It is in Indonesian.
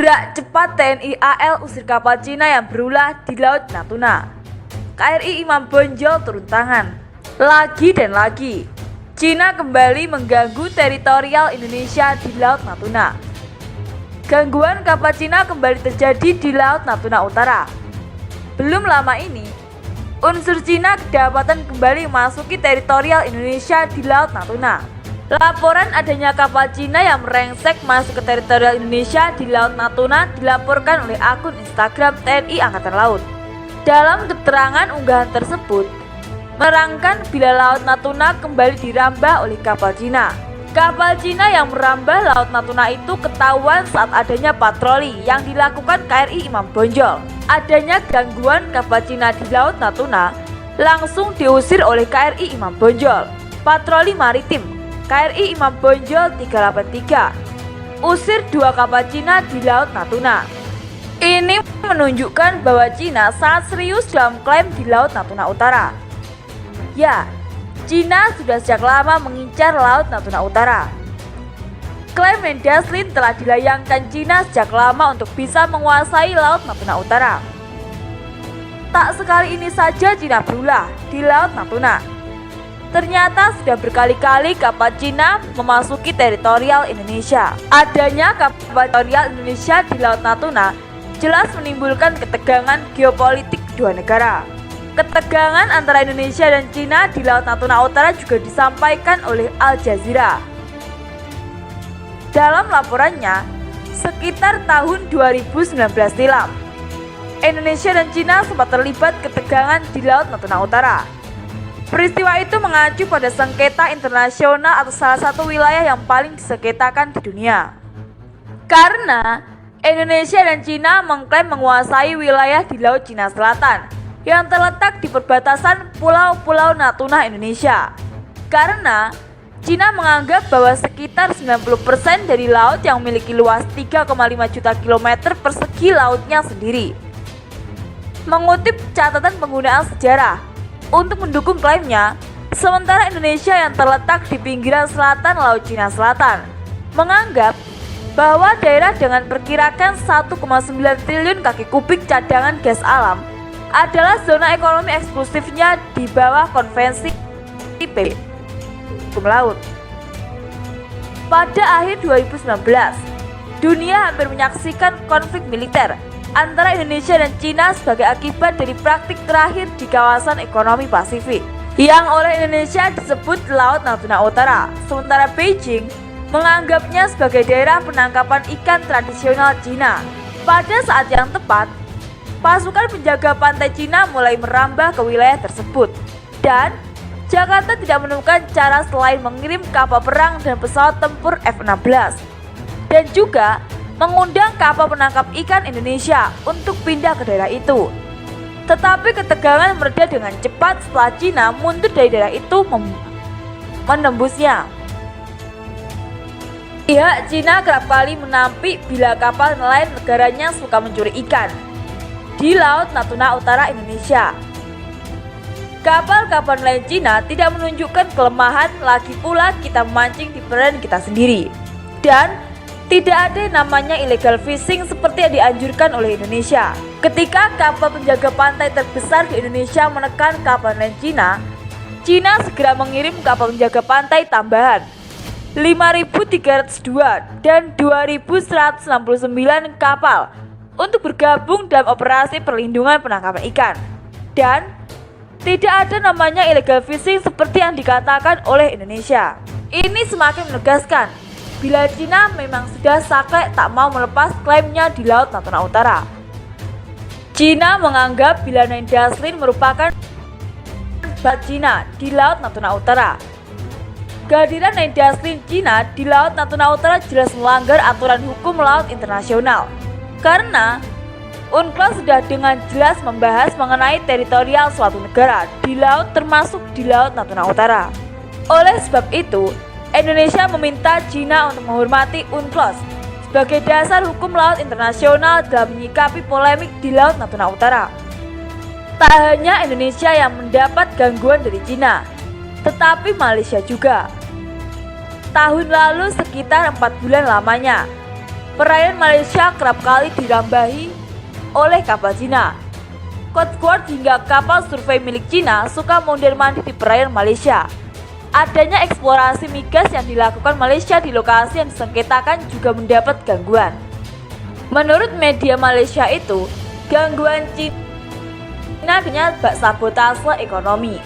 Gerak cepat TNI AL usir kapal Cina yang berulah di Laut Natuna. KRI Imam Bonjol turun tangan. Lagi dan lagi, Cina kembali mengganggu teritorial Indonesia di Laut Natuna. Gangguan kapal Cina kembali terjadi di Laut Natuna Utara. Belum lama ini, unsur Cina kedapatan kembali memasuki teritorial Indonesia di Laut Natuna. Laporan adanya kapal Cina yang merengsek masuk ke teritorial Indonesia di Laut Natuna dilaporkan oleh akun Instagram TNI Angkatan Laut. Dalam keterangan unggahan tersebut, menerangkan bila Laut Natuna kembali dirambah oleh kapal Cina. Kapal Cina yang merambah Laut Natuna itu ketahuan saat adanya patroli yang dilakukan KRI Imam Bonjol. Adanya gangguan kapal Cina di Laut Natuna langsung diusir oleh KRI Imam Bonjol. Patroli maritim KRI Imam Bonjol 383 usir 2 kapal Cina di Laut Natuna. Ini menunjukkan bahwa Cina sangat serius dalam klaim di Laut Natuna Utara. Ya, Cina sudah sejak lama mengincar Laut Natuna Utara. Klaim Mendaslin telah dilayangkan Cina sejak lama untuk bisa menguasai Laut Natuna Utara. Tak sekali ini saja Cina berulah di Laut Natuna. Ternyata sudah berkali-kali kapal Cina memasuki teritorial Indonesia. Adanya kapal teritorial Indonesia di Laut Natuna jelas menimbulkan ketegangan geopolitik kedua negara. Ketegangan antara Indonesia dan Cina di Laut Natuna Utara juga disampaikan oleh Al Jazeera. Dalam laporannya, sekitar tahun 2019 silam, Indonesia dan Cina sempat terlibat ketegangan di Laut Natuna Utara. Peristiwa itu mengacu pada sengketa internasional atas salah satu wilayah yang paling disengketakan di dunia. Karena Indonesia dan Cina mengklaim menguasai wilayah di Laut Cina Selatan yang terletak di perbatasan pulau-pulau Natuna Indonesia. Karena Cina menganggap bahwa sekitar 90% dari laut yang memiliki luas 3,5 juta kilometer persegi lautnya sendiri. Mengutip catatan penggunaan sejarah untuk mendukung klaimnya, sementara Indonesia yang terletak di pinggiran selatan Laut Cina Selatan menganggap bahwa daerah dengan perkirakan 1,9 triliun kaki kubik cadangan gas alam adalah zona ekonomi eksklusifnya di bawah konvensi PBB hukum laut. Pada akhir 2019, dunia hampir menyaksikan konflik militer antara Indonesia dan Cina sebagai akibat dari praktik terakhir di kawasan ekonomi Pasifik yang oleh Indonesia disebut Laut Natuna Utara, sementara Beijing menganggapnya sebagai daerah penangkapan ikan tradisional Cina. Pada saat yang tepat, pasukan penjaga pantai Cina mulai merambah ke wilayah tersebut dan Jakarta tidak menemukan cara selain mengirim kapal perang dan pesawat tempur F-16 dan juga mengundang kapal penangkap ikan Indonesia untuk pindah ke daerah itu. Tetapi ketegangan mereda dengan cepat setelah Cina mundur dari daerah itu menembusnya. Pihak Cina kerap kali menampik bila kapal nelayan negaranya suka mencuri ikan di Laut Natuna Utara Indonesia. Kapal-kapal nelayan Cina tidak menunjukkan kelemahan, lagi pula kita memancing di perairan kita sendiri. Dan tidak ada namanya illegal fishing seperti yang dianjurkan oleh Indonesia. Ketika kapal penjaga pantai terbesar di Indonesia menekan kapal nelayan Cina, Cina segera mengirim kapal penjaga pantai tambahan 5.302 dan 2.169 kapal untuk bergabung dalam operasi perlindungan penangkapan ikan. Dan tidak ada namanya illegal fishing seperti yang dikatakan oleh Indonesia. Ini semakin menegaskan bila Cina memang sudah saklek tak mau melepas klaimnya di Laut Natuna Utara. Cina menganggap bila Mendaslin merupakan Selat Cina di Laut Natuna Utara. Kehadiran Naidaslin Cina di Laut Natuna Utara jelas melanggar aturan hukum laut internasional, karena UNCLOS sudah dengan jelas membahas mengenai teritorial suatu negara di laut termasuk di Laut Natuna Utara. Oleh sebab itu, Indonesia meminta Cina untuk menghormati UNCLOS sebagai dasar hukum laut internasional dalam menyikapi polemik di Laut Natuna Utara. Tak hanya Indonesia yang mendapat gangguan dari Cina, tetapi Malaysia juga. Tahun lalu sekitar 4 bulan lamanya, perairan Malaysia kerap kali dirambahi oleh kapal Cina. Coast Guard hingga kapal survei milik Cina suka mondar-mandir di perairan Malaysia. Adanya eksplorasi migas yang dilakukan Malaysia di lokasi yang disengketakan juga mendapat gangguan. Menurut media Malaysia itu, gangguan Cina dengan sabotase ekonomi.